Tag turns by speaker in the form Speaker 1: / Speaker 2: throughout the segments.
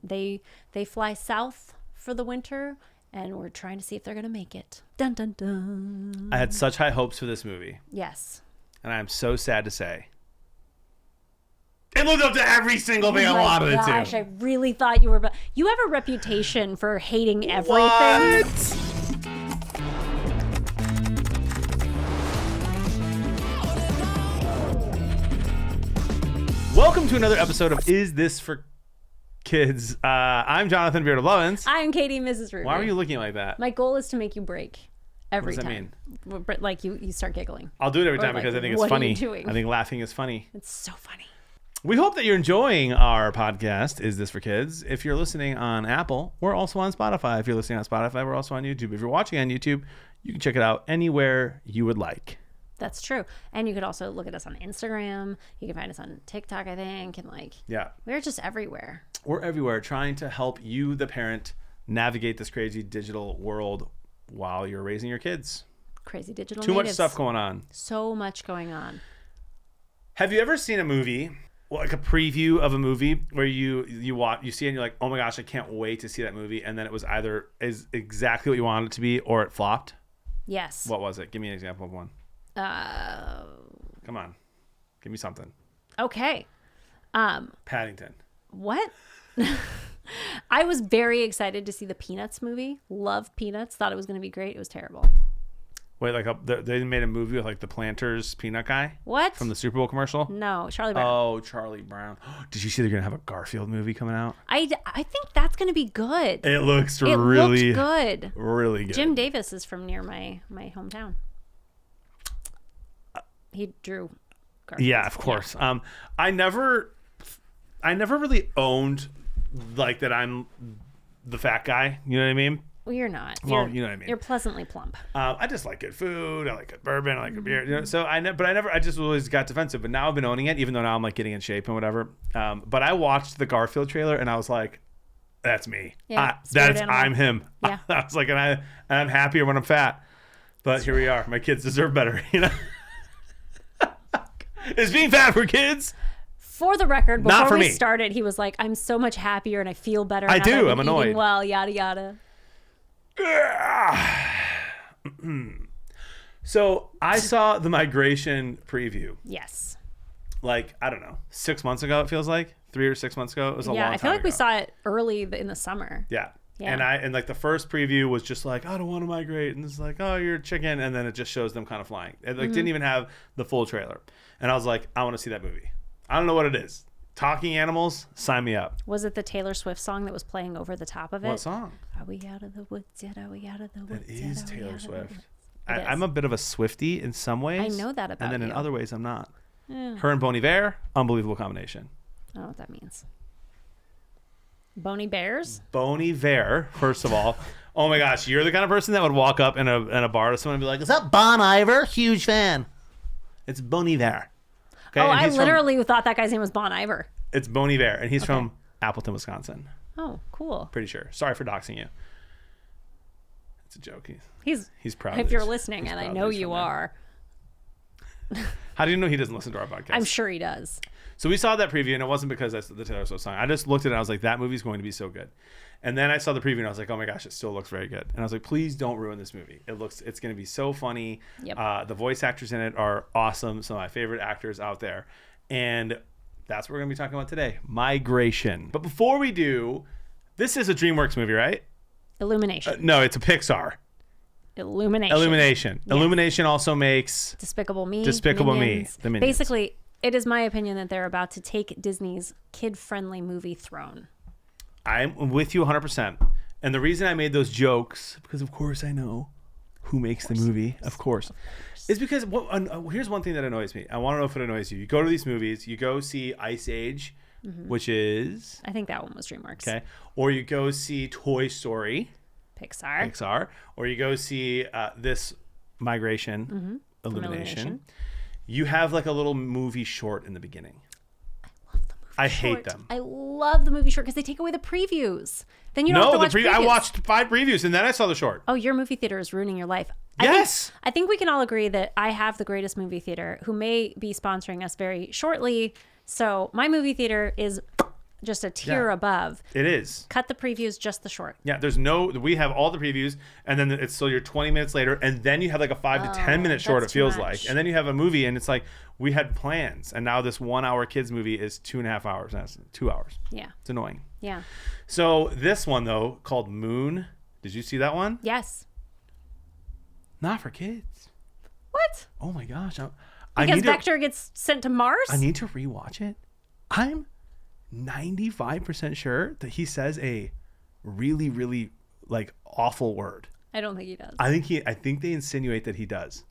Speaker 1: They fly south for the winter, and we're trying to see if they're going to make it. Dun, dun, dun.
Speaker 2: I had such high hopes for this movie.
Speaker 1: Yes.
Speaker 2: And I'm so sad to say it lived up to every single thing I wanted it to.
Speaker 1: Gosh, I really thought you were... You have a reputation for hating everything.
Speaker 2: What? Welcome to another episode of Is This for Kids? I'm Jonathan Beard of Lovins.
Speaker 1: I'm Katie, Mrs. Ruby.
Speaker 2: Why are you looking like that?
Speaker 1: My goal is to make you break every
Speaker 2: What does
Speaker 1: time.
Speaker 2: that
Speaker 1: mean? Like you start giggling.
Speaker 2: I'll do it every time
Speaker 1: like,
Speaker 2: because I think it's
Speaker 1: what
Speaker 2: funny.
Speaker 1: are you doing?
Speaker 2: I think laughing is funny.
Speaker 1: It's so funny.
Speaker 2: We hope that you're enjoying our podcast, Is This for Kids? If you're listening on Apple, we're also on Spotify. If you're listening on Spotify, we're also on YouTube. If you're watching on YouTube, you can check it out anywhere you would like.
Speaker 1: That's true. And you could also look at us on Instagram. You can find us on TikTok, I think. And we're just everywhere.
Speaker 2: We're everywhere trying to help you, the parent, navigate this crazy digital world while you're raising your kids.
Speaker 1: Crazy digital
Speaker 2: Too
Speaker 1: natives.
Speaker 2: much stuff going on.
Speaker 1: So much going on.
Speaker 2: Have you ever seen a movie, like a preview of a movie, where you see it and you're like, oh my gosh, I can't wait to see that movie, and then it was either is exactly what you wanted it to be or it flopped?
Speaker 1: Yes.
Speaker 2: What was it? Give me an example of one. Come on. Give me something.
Speaker 1: Okay.
Speaker 2: Paddington.
Speaker 1: What? I was very excited to see the Peanuts movie. Love Peanuts. Thought it was going to be great. It was terrible.
Speaker 2: Wait, they made a movie with like the Planters peanut guy?
Speaker 1: What?
Speaker 2: From the Super Bowl commercial?
Speaker 1: No, Charlie Brown.
Speaker 2: Oh, Charlie Brown. Did you see they're going to have a Garfield movie coming out?
Speaker 1: I think that's going to be good.
Speaker 2: It looks
Speaker 1: It
Speaker 2: really
Speaker 1: looked good.
Speaker 2: Really good.
Speaker 1: Jim Davis is from near my hometown. He drew Garfield.
Speaker 2: Yeah, of course. Yeah. I never really owned like that I'm the fat guy. You know what I mean?
Speaker 1: Well, you're not.
Speaker 2: You know what I mean.
Speaker 1: You're pleasantly plump.
Speaker 2: I just like good food. I like good bourbon. I like good beer. You know, so I just always got defensive. But now I've been owning it, even though now I'm like getting in shape and whatever. But I watched the Garfield trailer and I was like, "That's me.
Speaker 1: Yeah,
Speaker 2: I'm him."
Speaker 1: Yeah.
Speaker 2: I was like, and I'm happier when I'm fat. But here we are. My kids deserve better. You know. Is being fat for kids?
Speaker 1: For the record, before we
Speaker 2: me.
Speaker 1: started, he was like, "I'm so much happier and I feel better."
Speaker 2: I
Speaker 1: now
Speaker 2: do.
Speaker 1: that
Speaker 2: I'm annoyed.
Speaker 1: Eating well, yada yada.
Speaker 2: So I saw the migration preview.
Speaker 1: Yes.
Speaker 2: Like, I don't know, 6 months ago. It feels like 3 or 6 months ago. It was a long time
Speaker 1: I feel like
Speaker 2: ago.
Speaker 1: we saw it early in the summer.
Speaker 2: Yeah.
Speaker 1: Yeah.
Speaker 2: And like the first preview was just like, I don't want to migrate, and it's like, oh, you're a chicken, and then it just shows them kind of flying. It didn't even have the full trailer, and I was like, I want to see that movie. I don't know what it is. Talking animals, sign me up.
Speaker 1: Was it the Taylor Swift song that was playing over the top of it?
Speaker 2: What song?
Speaker 1: Are we out of the woods yet? Are we out of the woods
Speaker 2: It
Speaker 1: yet?
Speaker 2: is
Speaker 1: Are we
Speaker 2: Taylor
Speaker 1: out of the
Speaker 2: Swift.
Speaker 1: woods?
Speaker 2: I'm a bit of a Swiftie in some ways.
Speaker 1: I know that about
Speaker 2: and then in
Speaker 1: you.
Speaker 2: other ways, I'm not.
Speaker 1: Yeah.
Speaker 2: Her and Bon Iver, unbelievable combination.
Speaker 1: I don't know what that means. Boney Bears?
Speaker 2: Bon Iver, first of all. Oh my gosh, you're the kind of person that would walk up in a bar to someone and be like, "Is that Bon Iver? Huge fan." It's Bon Iver. Okay?
Speaker 1: Oh,
Speaker 2: and
Speaker 1: I
Speaker 2: he's
Speaker 1: literally thought that guy's name was Bon Iver.
Speaker 2: It's Bon Iver, and he's from Appleton, Wisconsin.
Speaker 1: Oh, cool.
Speaker 2: Pretty sure. Sorry for doxing you. It's a joke. He's proud.
Speaker 1: If
Speaker 2: that
Speaker 1: you're
Speaker 2: he's-
Speaker 1: listening,
Speaker 2: he's
Speaker 1: and I
Speaker 2: proud
Speaker 1: know
Speaker 2: that he's
Speaker 1: you
Speaker 2: from there.
Speaker 1: are,
Speaker 2: How do you know he doesn't listen to our podcast?
Speaker 1: I'm sure he does.
Speaker 2: So we saw that preview, and it wasn't because that's the Taylor Swift song. I just looked at it, and I was like, that movie's going to be so good. And then I saw the preview, and I was like, oh my gosh, it still looks very good. And I was like, please don't ruin this movie. It's going to be so funny.
Speaker 1: Yep.
Speaker 2: The voice actors in it are awesome. Some of my favorite actors out there. And that's what we're going to be talking about today, Migration. But before we do, this is a DreamWorks movie, right?
Speaker 1: Illumination.
Speaker 2: No, it's a Pixar.
Speaker 1: Illumination. Yes.
Speaker 2: Illumination also makes
Speaker 1: Despicable Me.
Speaker 2: Despicable
Speaker 1: Minions.
Speaker 2: Me. The Minions.
Speaker 1: Basically, it is my opinion that they're about to take Disney's kid-friendly movie throne.
Speaker 2: I'm with you 100%. And the reason I made those jokes, because of course I know who makes the movie, of course, is because here's one thing that annoys me. I want to know if it annoys you. You go to these movies, you go see Ice Age, which is...
Speaker 1: I think that one was DreamWorks.
Speaker 2: Okay. Or you go see Toy Story.
Speaker 1: Pixar.
Speaker 2: Or you go see this Migration, Illumination. You have like a little movie short in the beginning. I hate them.
Speaker 1: I love the movie short because they take away the previews. Then you don't have to watch previews.
Speaker 2: I watched 5 previews and then I saw the short.
Speaker 1: Oh, your movie theater is ruining your life.
Speaker 2: Yes.
Speaker 1: I think we can all agree that I have the greatest movie theater who may be sponsoring us very shortly. So my movie theater is just a tier above.
Speaker 2: It is.
Speaker 1: Cut the previews, just the short.
Speaker 2: Yeah, we have all the previews, and then it's still your 20 minutes later, and then you have like a 5 to 10 minute short, it feels like. And then you have a movie, and it's like, we had plans, and now this 1 hour kids movie is 2.5 hours. That's 2 hours.
Speaker 1: Yeah.
Speaker 2: It's annoying.
Speaker 1: Yeah.
Speaker 2: So this one, though, called Moon, did you see that one?
Speaker 1: Yes.
Speaker 2: Not for kids.
Speaker 1: What?
Speaker 2: Oh my gosh.
Speaker 1: Because Vector gets sent to Mars?
Speaker 2: I need to rewatch it. I'm 95% sure that he says a really, really like awful word.
Speaker 1: I don't think he does.
Speaker 2: I think they insinuate that he does.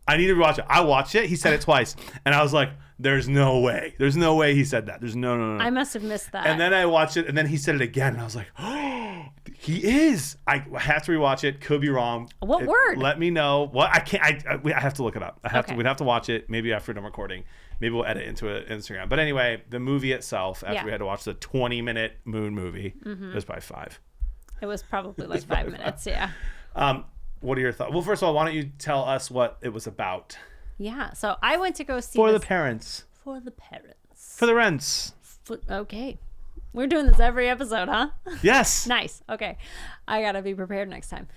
Speaker 2: I need to rewatch it. I watched it. He said it twice. And I was like, there's no way. There's no way he said that. There's no.
Speaker 1: I must have missed that.
Speaker 2: And then I watched it, and then he said it again. And I was like, oh, he is. I have to rewatch it. Could be wrong.
Speaker 1: What word?
Speaker 2: Let me know. What? I can't. I have to look it up. We'd have to watch it maybe after the recording. Maybe we'll edit into it Instagram. But anyway, the movie itself, after we had to watch the 20-minute Moon movie, it was probably 5.
Speaker 1: It was probably like 5 minutes, yeah.
Speaker 2: What are your thoughts? Well, first of all, why don't you tell us what it was about?
Speaker 1: Yeah, so I went to go see
Speaker 2: For the parents.
Speaker 1: For the parents.
Speaker 2: For the rents.
Speaker 1: Okay. We're doing this every episode, huh?
Speaker 2: Yes.
Speaker 1: Nice. Okay. I got to be prepared next time.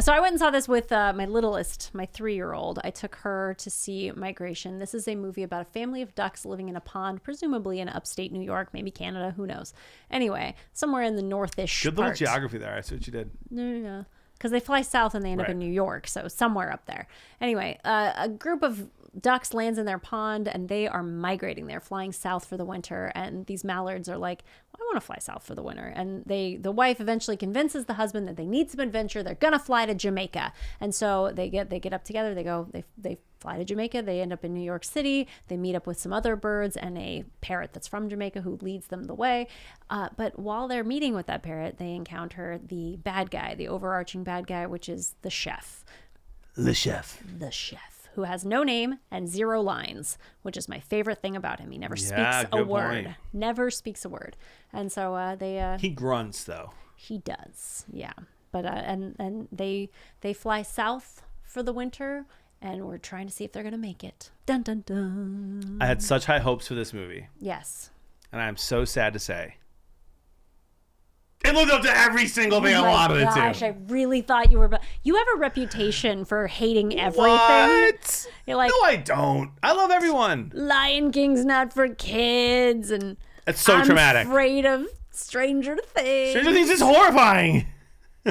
Speaker 1: So I went and saw this with my littlest, my 3-year-old. I took her to see Migration. This is a movie about a family of ducks living in a pond, presumably in upstate New York, maybe Canada, who knows. Anyway, somewhere in the northish
Speaker 2: Good little geography there. I see what you did.
Speaker 1: No. Because they fly south and they end up in New York, so somewhere up there. Anyway, a group of ducks lands in their pond, and they are migrating. They're flying south for the winter, and these mallards are like, I want to fly south for the winter. And the wife eventually convinces the husband that they need some adventure. They're gonna fly to Jamaica, and so they get up together. They fly to Jamaica. They end up in New York City. They meet up with some other birds and a parrot that's from Jamaica who leads them the way. But while they're meeting with that parrot, they encounter the bad guy, the overarching bad guy, which is the chef.
Speaker 2: The chef,
Speaker 1: who has no name and 0 lines, which is my favorite thing about him. He never speaks a word.
Speaker 2: Point.
Speaker 1: Never speaks a word. And so they...
Speaker 2: he grunts, though.
Speaker 1: He does, yeah. But and they fly south for the winter, and we're trying to see if they're going to make it. Dun, dun, dun.
Speaker 2: I had such high hopes for this movie.
Speaker 1: Yes.
Speaker 2: And I'm so sad to say it lived up to every single thing I wanted it to.
Speaker 1: Gosh, I really thought you were... You have a reputation for hating everything.
Speaker 2: What?
Speaker 1: You're like,
Speaker 2: no, I don't. I love everyone.
Speaker 1: Lion King's not for kids, and
Speaker 2: it's so traumatic.
Speaker 1: I'm afraid of Stranger Things.
Speaker 2: Stranger Things is horrifying.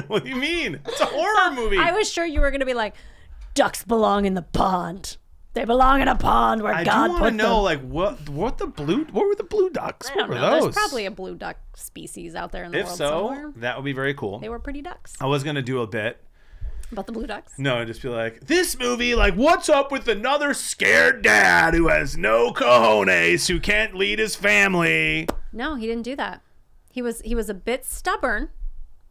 Speaker 2: What do you mean? It's a horror movie.
Speaker 1: I was sure you were going to be like, ducks belong in the pond. They belong in a pond where God put them. I do want to know,
Speaker 2: like, what were the blue ducks?
Speaker 1: I don't know.
Speaker 2: Those?
Speaker 1: There's probably a blue duck species out there in the world somewhere.
Speaker 2: If so, that would be very cool.
Speaker 1: They were pretty ducks.
Speaker 2: I was going to do a bit.
Speaker 1: About the blue ducks?
Speaker 2: No, just be like, this movie, like, what's up with another scared dad who has no cojones, who can't lead his family?
Speaker 1: No, he didn't do that. He was a bit stubborn,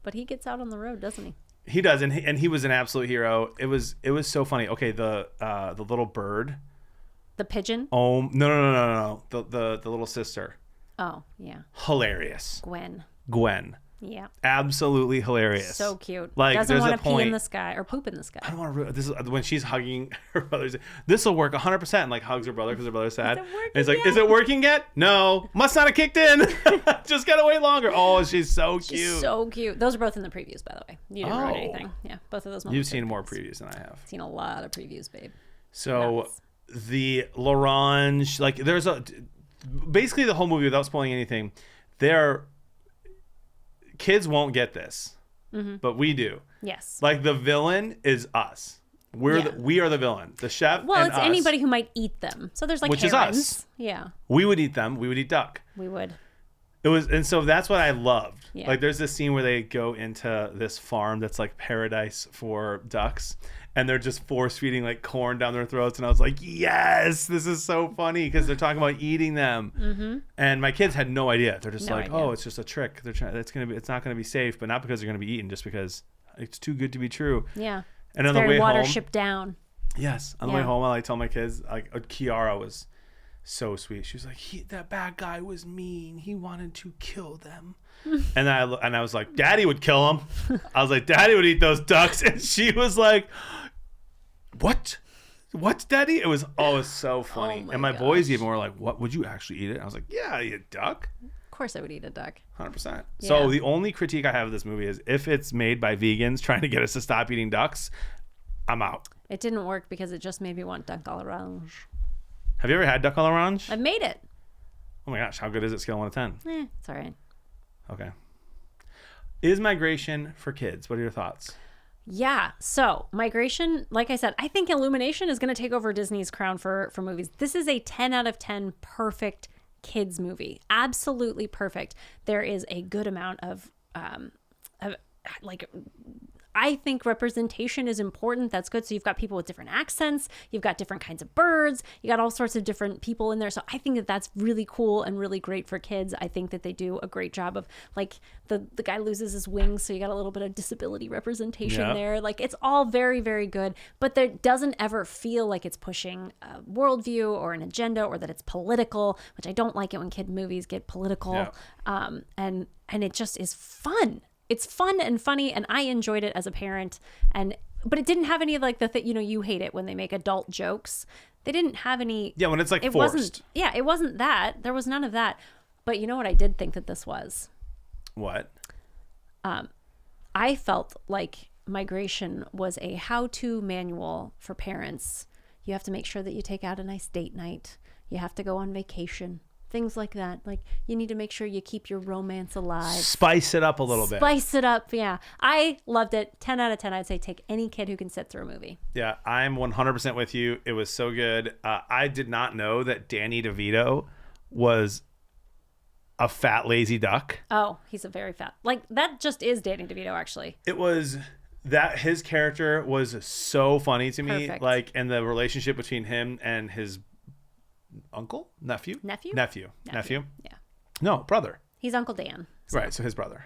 Speaker 1: but he gets out on the road, doesn't he?
Speaker 2: He does, and he was an absolute hero. It was so funny. Okay, the little bird,
Speaker 1: the pigeon.
Speaker 2: Oh no! The little sister.
Speaker 1: Oh yeah.
Speaker 2: Hilarious. Gwen.
Speaker 1: Yeah.
Speaker 2: Absolutely hilarious.
Speaker 1: So cute.
Speaker 2: Like,
Speaker 1: doesn't want to pee in the sky or poop in the sky.
Speaker 2: I don't want to. This is when she's hugging her brother. This will work 100%. And like hugs her brother because her brother's sad. And he's like, "Is it working yet? No, must not have kicked in. Just gotta wait longer." Oh, she's so cute.
Speaker 1: She's so cute. Those are both in the previews, by the way. You didn't ruin anything. Yeah, both of those.
Speaker 2: You've seen more previews than I have.
Speaker 1: Seen a lot of previews, babe.
Speaker 2: So the L'Orange, like, there's basically the whole movie, without spoiling anything, kids won't get this, but we do.
Speaker 1: Yes.
Speaker 2: Like, the villain is us. We are the villain. The chef.
Speaker 1: Well,
Speaker 2: and
Speaker 1: it's
Speaker 2: us,
Speaker 1: anybody who might eat them. So there's like
Speaker 2: which
Speaker 1: herons.
Speaker 2: is us.
Speaker 1: Yeah.
Speaker 2: We would eat them. We would eat duck.
Speaker 1: We would.
Speaker 2: And so that's what I loved.
Speaker 1: Yeah.
Speaker 2: Like, there's this scene where they go into this farm that's like paradise for ducks, and they're just force feeding like corn down their throats. And I was like, yes, this is so funny because they're talking about eating them. Mm-hmm. And my kids had no idea. They're just oh, it's just a trick. They're trying. It's not going to be safe, but not because they're going to be eaten, just because it's too good to be true.
Speaker 1: Yeah.
Speaker 2: And
Speaker 1: it's
Speaker 2: on the way home,
Speaker 1: Watership Down.
Speaker 2: Yes, on the way home, I tell my kids, like, Kiara was so sweet. She was like, that bad guy was mean. He wanted to kill them. And I was like, Daddy would kill him. I was like, Daddy would eat those ducks. And she was like, what, Daddy? It was so funny. And my boys even were like, what, would you actually eat it? I was like, yeah, I eat a duck.
Speaker 1: course I would eat a duck.
Speaker 2: 100%.
Speaker 1: Yeah.
Speaker 2: So the only critique I have of this movie is if it's made by vegans trying to get us to stop eating ducks, I'm out.
Speaker 1: It didn't work because it just made me want duck à l'orange.
Speaker 2: Have you ever had duck à l'orange?
Speaker 1: I've made it.
Speaker 2: Oh my gosh, how good is it? Scale of 1 to 10.
Speaker 1: It's all right.
Speaker 2: Okay. Is migration for kids? What are your thoughts?
Speaker 1: Yeah. So migration, like I said, I think Illumination is going to take over Disney's crown for movies. This is a 10 out of 10 perfect kids movie. Absolutely perfect. There is a good amount of like, I think representation is important. That's good. So you've got people with different accents. You've got different kinds of birds. You got all sorts of different people in there. So I think that that's really cool and really great for kids. I think that they do a great job of, like, the guy loses his wings, so you got a little bit of disability representation there. Like, it's all very, very good. But there doesn't ever feel like it's pushing a worldview or an agenda or that it's political, which I don't like it when kid movies get political.
Speaker 2: Yeah.
Speaker 1: And it just is fun. It's fun and funny, and I enjoyed it as a parent. But it didn't have any of, like, you hate it when they make adult jokes. They didn't have any.
Speaker 2: Yeah, when it's like
Speaker 1: it
Speaker 2: forced.
Speaker 1: It wasn't that. There was none of that. But you know what I did think that this was?
Speaker 2: What?
Speaker 1: I felt like migration was a how-to manual for parents. You have to make sure that you take out a nice date night. You have to go on vacation. Things like that. Like, you need to make sure you keep your romance alive.
Speaker 2: Spice it up a little bit.
Speaker 1: Spice it up, yeah. I loved it. 10 out of 10. I'd say take any kid who can sit through a movie.
Speaker 2: Yeah, I'm 100% with you. It was so good. I did not know that Danny DeVito was a fat, lazy duck.
Speaker 1: Oh, he's a very fat. Like, that just is Danny DeVito, actually.
Speaker 2: It was that his character was so funny to me.
Speaker 1: Perfect.
Speaker 2: Like, and the relationship between him and his nephew.
Speaker 1: Yeah.
Speaker 2: No, brother.
Speaker 1: He's Uncle Dan. So.
Speaker 2: Right, so his brother.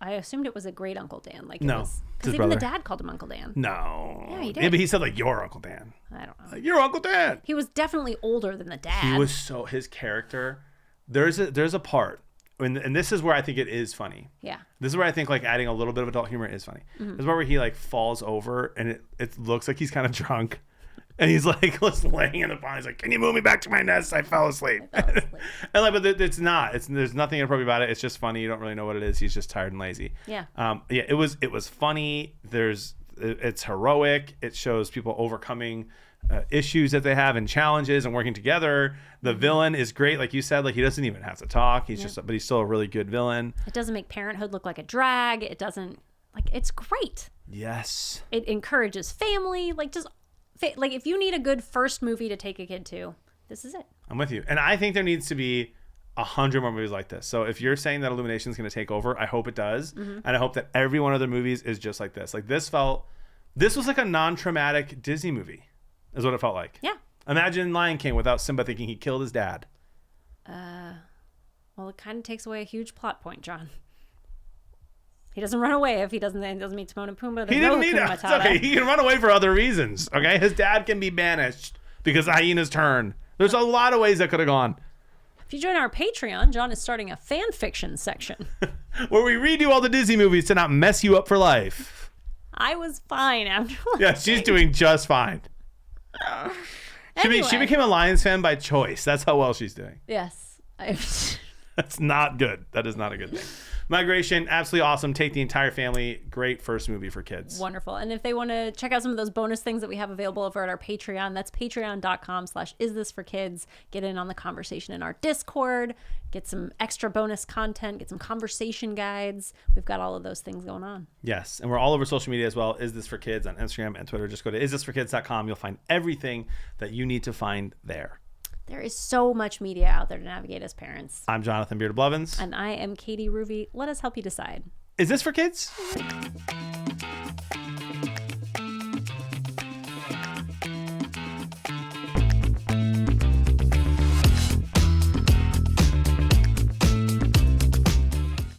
Speaker 1: I assumed it was a great Uncle Dan. Like,
Speaker 2: no,
Speaker 1: because even the dad called him Uncle Dan.
Speaker 2: No.
Speaker 1: Yeah, he did.
Speaker 2: Yeah, but he said, like, your Uncle Dan.
Speaker 1: I don't know.
Speaker 2: Like, your Uncle Dan.
Speaker 1: He was definitely older than the dad.
Speaker 2: He was his character. There's a part, and this is where I think it is funny.
Speaker 1: Yeah.
Speaker 2: This is where I think, like, adding a little bit of adult humor is funny.
Speaker 1: Mm-hmm.
Speaker 2: There's where he, like, falls over and it looks like he's kind of drunk. And he's like, just laying in the pond. He's like, can you move me back to my nest? I fell asleep. And like, but it's not. There's nothing inappropriate about it. It's just funny. You don't really know what it is. He's just tired and lazy.
Speaker 1: Yeah.
Speaker 2: Yeah. It was funny. It's heroic. It shows people overcoming issues that they have and challenges and working together. The villain is great, like you said. Like, he doesn't even have to talk. But he's still a really good villain.
Speaker 1: It doesn't make parenthood look like a drag. It doesn't, like, it's great.
Speaker 2: Yes.
Speaker 1: It encourages family. Like, if you need a good first movie to take a kid to, this is it. I'm
Speaker 2: with you. And I think there needs to be 100 more movies like this. So if you're saying that Illumination is going to take over, I hope it does. Mm-hmm. And I hope that every one of their movies is just like this. Like, this was like a non-traumatic Disney movie, is what it felt like.
Speaker 1: Yeah.
Speaker 2: Imagine Lion King without Simba thinking he killed his dad.
Speaker 1: Well, it kind of takes away a huge plot point, John. He doesn't run away if he doesn't meet Timon and Pumbaa.
Speaker 2: He didn't need that. It's okay. He can run away for other reasons. Okay, his dad can be banished because hyenas turn. There's a lot of ways that could have gone.
Speaker 1: If you join our Patreon, John is starting a fan fiction section
Speaker 2: where we redo all the Disney movies to not mess you up for life.
Speaker 1: I was fine after.
Speaker 2: Yeah, she's doing just fine. Anyway. She became a Lions fan by choice. That's how well she's doing.
Speaker 1: Yes.
Speaker 2: That's not good. That is not a good thing. Migration, absolutely awesome. Take the entire family. Great first movie for kids.
Speaker 1: Wonderful. And if they want to check out some of those bonus things that we have available over at our Patreon, that's patreon.com/isthisforkids. Get in on the conversation in our Discord. Get some extra bonus content. Get some conversation guides. We've got all of those things going on.
Speaker 2: Yes. And we're all over social media as well. Is This For Kids on Instagram and Twitter. Just go to isthisforkids.com. You'll find everything that you need to find there.
Speaker 1: There is so much media out there to navigate as parents.
Speaker 2: I'm Jonathan Beard Blevins.
Speaker 1: And I am Katie Ruby. Let us help you decide.
Speaker 2: Is this for kids?